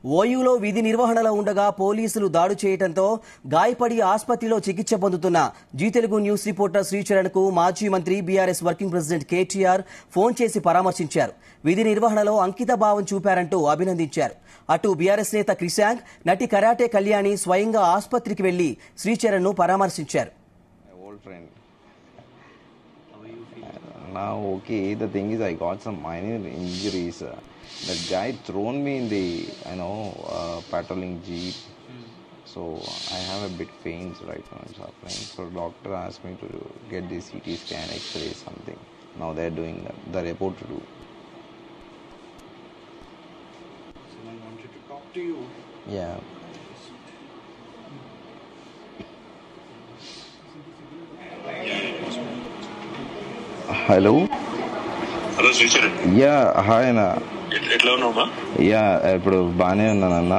ఓయూలో విధి నిర్వహణలో ఉండగా పోలీసులు దాడి చేయడంతో గాయపడి ఆసుపత్రిలో చికిత్స పొందుతున్న జీ తెలుగు న్యూస్ రిపోర్టర్ శ్రీచరణ్ కు మాజీ మంత్రి BRS working president KTR phone చేసి పరామర్శించారు. విధి నిర్వహణలో అంకిత భావం చూపారంటూ అభినందించారు. అటు బీఆర్ఎస్ నేత క్రిషాంక్, నటి కరాటే కళ్యాణి స్వయంగా ఆసుపత్రికి వెళ్లి శ్రీచరణ్ ను పరామర్శించారు. Now, okay, the thing is, I got some minor injuries. That guy thrown me in the, patrolling jeep. So I have a bit pains right now. I'm suffering. So doctor asked me to get the CT scan, X-ray, something. Now they're doing the report to do. Someone wanted to talk to you. Yeah. Hello. Hello, Sricharan. Yeah, hi Anna. ఎట్లా ఉన్నావా? Yeah ఇప్పుడు బానే ఉన్నానన్న.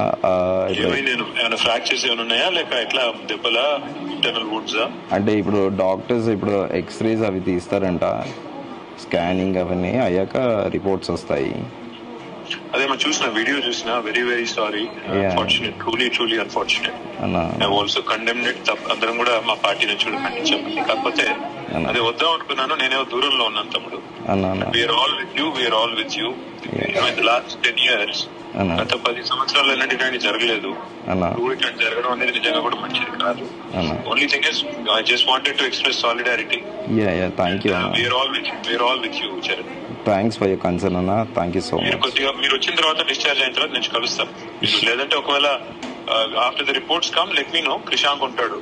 ఏమైనా fractures ఏమైనా ఉన్నాయా లేక ఎట్లా దెబ్బలా internal వుడ్సా? అంటే ఇప్పుడు డాక్టర్స్ ఇప్పుడు ఎక్స్రేస్ అవి తీస్తారంట, స్కానింగ్ అవన్నీ అయ్యాక రిపోర్ట్స్ వస్తాయి. అదే మనం చూసిన వీడియో చూసిన very very sorry, unfortunate, truly unfortunate. I also condemned it. అందరం కూడా మా పార్టీ నుంచి కూడా ఖండించాము. కాకపోతే అదే వద్దాం అనుకున్నాను, నేనేమో దూరంలో ఉన్నాను తమ్ముడు. We are all with you. Last 10 years, గత 10 సంవత్సరాలు ఎలాంటి జరగలేదు. ఇట్లాంటి జరగడం అనేది నిజంగా కూడా మంచిది కాదు. Only thing is I just wanted to express solidarity. Thank you. We are all with you Charan. Thanks for your concern అన్న. Thank you so much. కొద్దిగా మీరు వచ్చిన తర్వాత డిశ్చార్జ్ అయిన తర్వాత నేను కలుస్తాం. లేదంటే ఒకవేళ after the reports come, let me know. Krishank ఉంటాడు.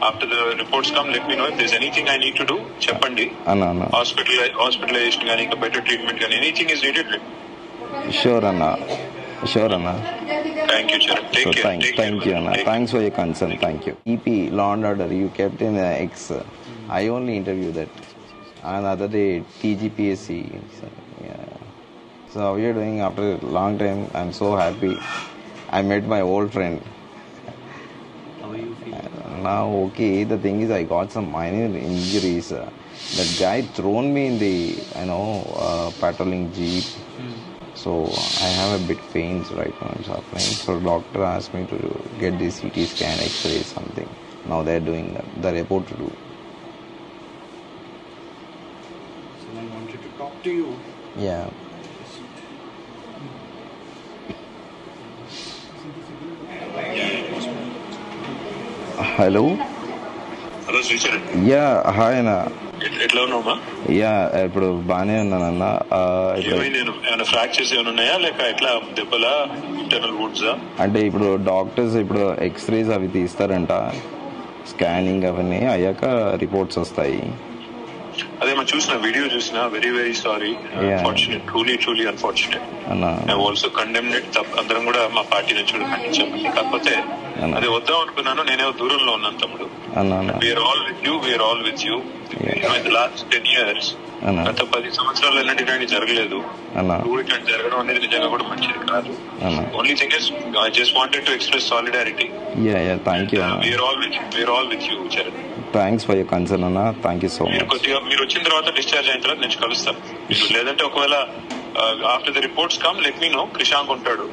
After the reports come, let me know if there's anything I need to do. చెప్పండి. హాస్పిటలైజేషన్ కానీ ఇంకా బెటర్ ట్రీట్మెంట్ కానీ ఎనీథింగ్ ఇస్ నీడెడ్. షూర్ అన్న. Thank you, Charan. Take care. Thank you, Anna. Thanks for your concern. Thank you. EP, Law and Order, you kept in X. I only interviewed that. Another day, TGPSC. So how are you doing after a long time? I'm so happy. I met my old friend. How are you feeling? Now, okay, the thing is, I got some minor injuries. That guy thrown me in the, patrolling jeep. So I have a bit pains right now. I'm suffering. So doctor asked me to get the CT scan, X-ray, something. Now they're doing the report to do. Someone wanted to talk to you. Yeah. Hello. Hello, Sricharan. Yeah, hi Anna. ఎట్లా ఉన్నావా? Yeah ఇప్పుడు బానే ఉన్నానన్న. ఏమైనా fractures ఏమైనా ఉన్నాయా లేక ఎట్లా దెబ్బలా internal వుడ్సా? అంటే ఇప్పుడు డాక్టర్స్ ఇప్పుడు ఎక్స్రేస్ అవి తీస్తారంట, స్కానింగ్ అవన్నీ అయ్యాక రిపోర్ట్స్ వస్తాయి. అదే మనం చూసిన వీడియో చూసిన very very sorry, unfortunate, truly unfortunate. I also condemned it. అందరం కూడా మా పార్టీ నుంచి కూడా ఖండించాము. కాకపోతే అదే వద్దాం అనుకున్నాను, నేనేమో దూరంలో ఉన్నాను తమ్ముడు. We are all with you. Last 10 years, గత 10 సంవత్సరాలు ఎలాంటి జరగలేదు. ఇట్లాంటి జరగడం అనేది నిజంగా కూడా మంచిది కాదు. Only thing is I just wanted to express solidarity. Thank you. We are all with you Charan. Thanks for your concern అన్న. Thank you so much. కొద్దిగా మీరు వచ్చిన తర్వాత డిశ్చార్జ్ అయిన తర్వాత నేను కలుస్తాం. లేదంటే ఒకవేళ after the reports come, let me know. Krishank ఉంటాడు.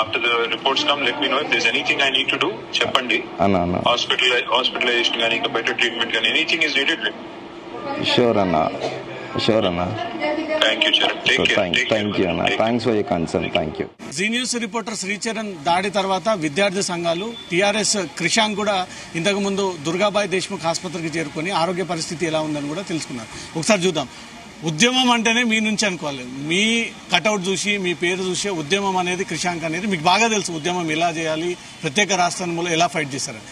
After the reports come, let me know if there's anything I need to do. చెప్పండి. హాస్పిటలైజేషన్ కానీ ఇంకా బెటర్ ట్రీట్మెంట్ కానీ ఎనీథింగ్ ఇస్ నీడెడ్. షూర్ అన్న. Thank you, Charan. Take care. Thank you, Anna. Thanks for your concern. Thank you. Zee news reporter Sricharan దాడి తర్వాత విద్యార్థి సంఘాలు, TRS Krishank కూడా ఇంతకు ముందు దుర్గాబాయి దేశ్ముఖ్ ఆసుపత్రికి చేరుకుని ఆరోగ్య పరిస్థితి ఎలా ఉందని కూడా తెలుసుకున్నారు. ఒకసారి చూద్దాం. ఉద్యమం అంటేనే మీ నుంచి అనుకోవాలి. మీ కటౌట్ చూసి, మీ పేరు చూసి ఉద్యమం అనేది, క్రిషాంక్ అనేది మీకు బాగా తెలుసు. ఉద్యమం ఎలా చేయాలి, ప్రత్యేక రాష్ట్రంలో ఎలా ఫైట్ చేశారు.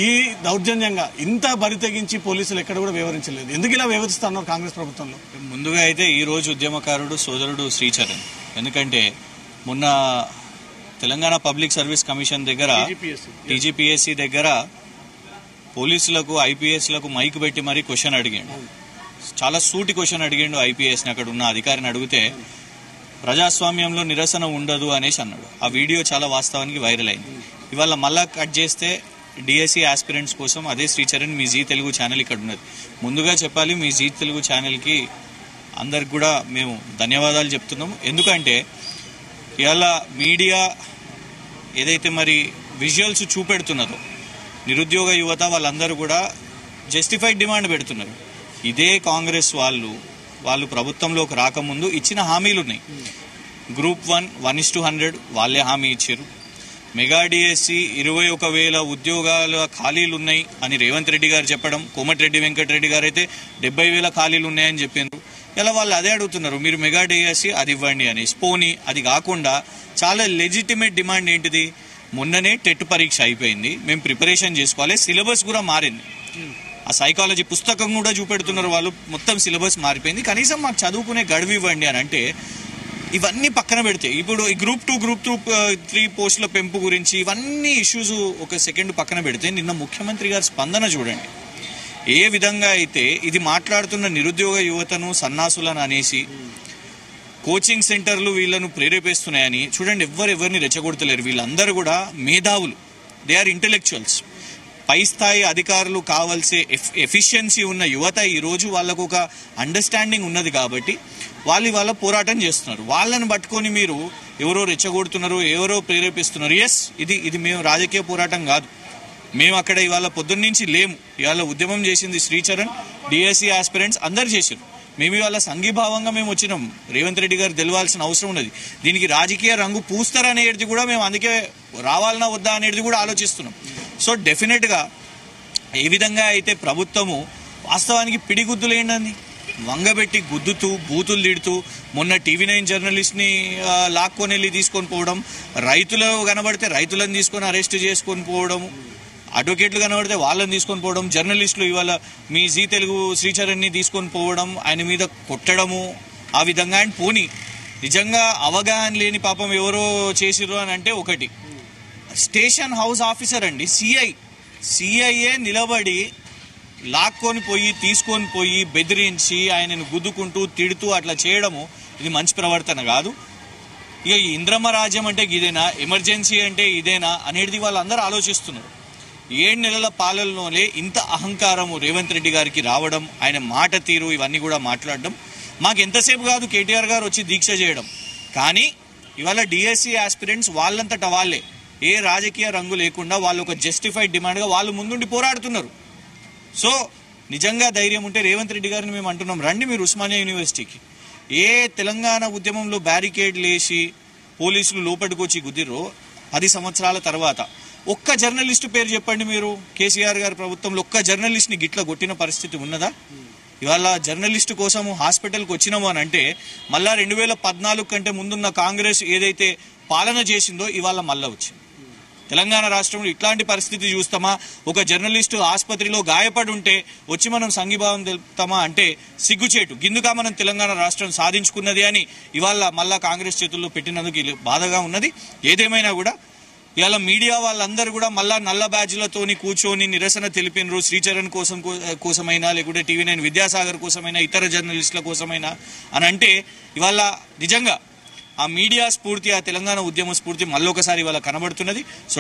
ఈ దౌర్జన్యంగా ఇంత బరి తెగించి పోలీసులు ఎక్కడ కూడా వివరించలేదు. ఎందుకు ఇలా వివరిస్తున్నారు కాంగ్రెస్ ప్రభుత్వంలో? ముందుగా అయితే ఈ రోజు ఉద్యమకారుడు సోదరుడు శ్రీచరణ్. ఎందుకంటే మొన్న తెలంగాణ పబ్లిక్ సర్వీస్ కమిషన్ దగ్గర, టీజీపీఎస్సీ దగ్గర పోలీసులకు, ఐపీఎస్లకు మైక్ పెట్టి మరీ క్వశ్చన్ అడిగాడు. చాలా సూటి క్వశ్చన్ అడిగాడు ఐపీఎస్ని. అక్కడ ఉన్న అధికారిని అడిగితే ప్రజాస్వామ్యంలో నిరసన ఉండదు అనేసి అన్నాడు. ఆ వీడియో చాలా వాస్తవానికి వైరల్ అయింది. ఇవాళ మళ్ళా కట్ చేస్తే డిఎస్సీ ఆస్పిరెంట్స్ కోసం అదే శ్రీచరణ్ మీ జీ తెలుగు ఛానల్ ఇక్కడ ఉన్నది. ముందుగా చెప్పాలి, మీ జీ తెలుగు ఛానల్కి అందరికి కూడా మేము ధన్యవాదాలు చెప్తున్నాము. ఎందుకంటే ఇవాళ మీడియా ఏదైతే మరి విజువల్స్ చూపెడుతున్నదో నిరుద్యోగ యువత వాళ్ళందరూ కూడా జస్టిఫైడ్ డిమాండ్ పెడుతున్నారు. ఇదే కాంగ్రెస్ వాళ్ళు ప్రభుత్వంలోకి రాకముందు ఇచ్చిన హామీలు ఉన్నాయి. గ్రూప్ 1 1:100 వాళ్ళే హామీ ఇచ్చారు. మెగా డిఎస్సి 21,000 ఉద్యోగాల ఖాళీలు ఉన్నాయి అని రేవంత్ రెడ్డి గారు చెప్పడం, కోమటిరెడ్డి వెంకటరెడ్డి గారు అయితే 70,000 ఖాళీలు ఉన్నాయని చెప్పారు. ఇలా వాళ్ళు అదే అడుగుతున్నారు, మీరు మెగా డిఎస్సి అది ఇవ్వండి అని. పోనీ అది కాకుండా చాలా లెజిటిమేట్ డిమాండ్ ఏంటిది, మొన్ననే టెట్ పరీక్ష అయిపోయింది, మేము ప్రిపరేషన్ చేసుకోవాలి, సిలబస్ కూడా మారింది. ఆ సైకాలజీ పుస్తకం కూడా చూపెడుతున్నారు వాళ్ళు, మొత్తం సిలబస్ మారిపోయింది, కనీసం మాకు చదువుకునే గడువు ఇవ్వండి అని అంటే ఇవన్నీ పక్కన పెడితే ఇప్పుడు ఈ గ్రూప్ 2 3 పోస్టుల పెంపు గురించి ఇవన్నీ ఇష్యూస్ ఒక సెకండ్ పక్కన పెడితే నిన్న ముఖ్యమంత్రి గారి స్పందన చూడండి. ఏ విధంగా అయితే ఇది మాట్లాడుతున్న నిరుద్యోగ యువతను సన్నాసులను అనేసి కోచింగ్ సెంటర్లు వీళ్ళను ప్రేరేపిస్తున్నాయని చూడండి. ఎవరిని రెచ్చగొడతలేరు. వీళ్ళందరూ కూడా మేధావులు, దే ఆర్ ఇంటెలెక్చువల్స్. పై స్థాయి అధికారులు కావాల్సే ఎఫిషియన్సీ ఉన్న యువత ఈరోజు వాళ్ళకు ఒక అండర్స్టాండింగ్ ఉన్నది కాబట్టి వాళ్ళ పోరాటం చేస్తున్నారు. వాళ్ళని పట్టుకొని మీరు ఎవరో రెచ్చగొడుతున్నారు, ఎవరో ప్రేరేపిస్తున్నారు. ఎస్, ఇది మేము రాజకీయ పోరాటం కాదు. మేము అక్కడ ఇవాళ పొద్దున్నుంచి లేము. ఇవాళ ఉద్యమం చేసింది శ్రీచరణ్, డిఎస్సి ఆస్పిరెంట్స్ అందరు చేశారు. మేము ఇవాళ సంఘీభావంగా మేము వచ్చినాం. రేవంత్ రెడ్డి గారు తెలవాల్సిన అవసరం ఉన్నది. దీనికి రాజకీయ రంగు పూస్తారనేది కూడా మేము అందుకే రావాలన్నా వద్దా అనేది కూడా ఆలోచిస్తున్నాం. సో డెఫినెట్గా ఏ విధంగా అయితే ప్రభుత్వము వాస్తవానికి పిడిగుద్దులు ఏంటండి వంగబెట్టి గుద్దుతూ బూతులు తిడుతూ మొన్న TV9 జర్నలిస్ట్ని లాక్కొని వెళ్ళి తీసుకొని పోవడం, రైతులు కనబడితే రైతులను తీసుకొని అరెస్ట్ చేసుకొని పోవడము, అడ్వకేట్లు కనబడితే వాళ్ళని తీసుకొని పోవడం, జర్నలిస్టులు ఇవాళ మీ జీ తెలుగు శ్రీచరణ్ని తీసుకొని పోవడం, ఆయన మీద కొట్టడము, ఆ విధంగా అండ్ పోనీ నిజంగా అవగాహన లేని పాపం ఎవరో చేసిర్రు అని అంటే ఒకటి స్టేషన్ హౌస్ ఆఫీసర్ అండి, సిఐఏ నిలబడి లాక్కొని పోయి తీసుకొని పోయి బెదిరించి ఆయనను గుద్దుకుంటూ తిడుతూ అట్లా చేయడము ఇది మంచి ప్రవర్తన కాదు. ఇక ఈ ఇంద్రమ్మ రాజ్యం అంటే ఇదేనా, ఎమర్జెన్సీ అంటే ఇదేనా అనేది వాళ్ళందరూ ఆలోచిస్తున్నారు. 7 నెలల పాలనలోనే ఇంత అహంకారము రేవంత్ రెడ్డి గారికి రావడం, ఆయన మాట తీరు ఇవన్నీ కూడా మాట్లాడడం మాకు ఎంతసేపు కాదు కేటీఆర్ గారు వచ్చి దీక్ష చేయడం. కానీ ఇవాళ డిఎస్సి ఆస్పిరెంట్స్ వాళ్ళంతట వాళ్ళే ఏ రాజకీయ రంగు లేకుండా వాళ్ళు ఒక జస్టిఫైడ్ డిమాండ్గా వాళ్ళు ముందుండి పోరాడుతున్నారు. సో నిజంగా ధైర్యం ఉంటే రేవంత్ రెడ్డి గారిని మేము అంటున్నాం, రండి మీరు ఉస్మానియా యూనివర్సిటీకి. ఏ తెలంగాణ ఉద్యమంలో బ్యారికేడ్లు వేసి పోలీసులు లోపలికి వచ్చి గుద్దిరో 10 సంవత్సరాల తర్వాత ఒక్క జర్నలిస్టు పేరు చెప్పండి మీరు. కేసీఆర్ గారి ప్రభుత్వంలో ఒక్క జర్నలిస్ట్ని గిట్ల కొట్టిన పరిస్థితి ఉన్నదా? ఇవాళ జర్నలిస్టు కోసము హాస్పిటల్కి వచ్చినాము అని అంటే మళ్ళా 2014 కంటే ముందున్న కాంగ్రెస్ ఏదైతే పాలన చేసిందో ఇవాళ మళ్ళా వచ్చింది. తెలంగాణ రాష్ట్రంలో ఇట్లాంటి పరిస్థితి చూస్తామా? ఒక జర్నలిస్టు ఆసుపత్రిలో గాయపడి ఉంటే వచ్చి మనం సంఘీభావం తెలుపుతామా అంటే సిగ్గుచేటు. గిందుగా మనం తెలంగాణ రాష్ట్రం సాధించుకున్నది అని ఇవాళ మళ్ళా కాంగ్రెస్ చేతుల్లో పెట్టినందుకు బాధగా ఉన్నది. ఏదేమైనా కూడా ఇవాళ మీడియా వాళ్ళందరూ కూడా మళ్ళా నల్ల బ్యాడ్జ్లతోని కూర్చొని నిరసన తెలిపినరు. శ్రీచరణ్ కోసమైనా లేకుంటే TV9 విద్యాసాగర్ కోసమైనా ఇతర జర్నలిస్టుల కోసమైనా అని అంటే ఇవాళ నిజంగా ఆ మీడియా స్ఫూర్తి, ఆ తెలంగాణ ఉద్యమ స్ఫూర్తి మళ్ళొకసారి ఇవాళ కనబడుతున్నది. సో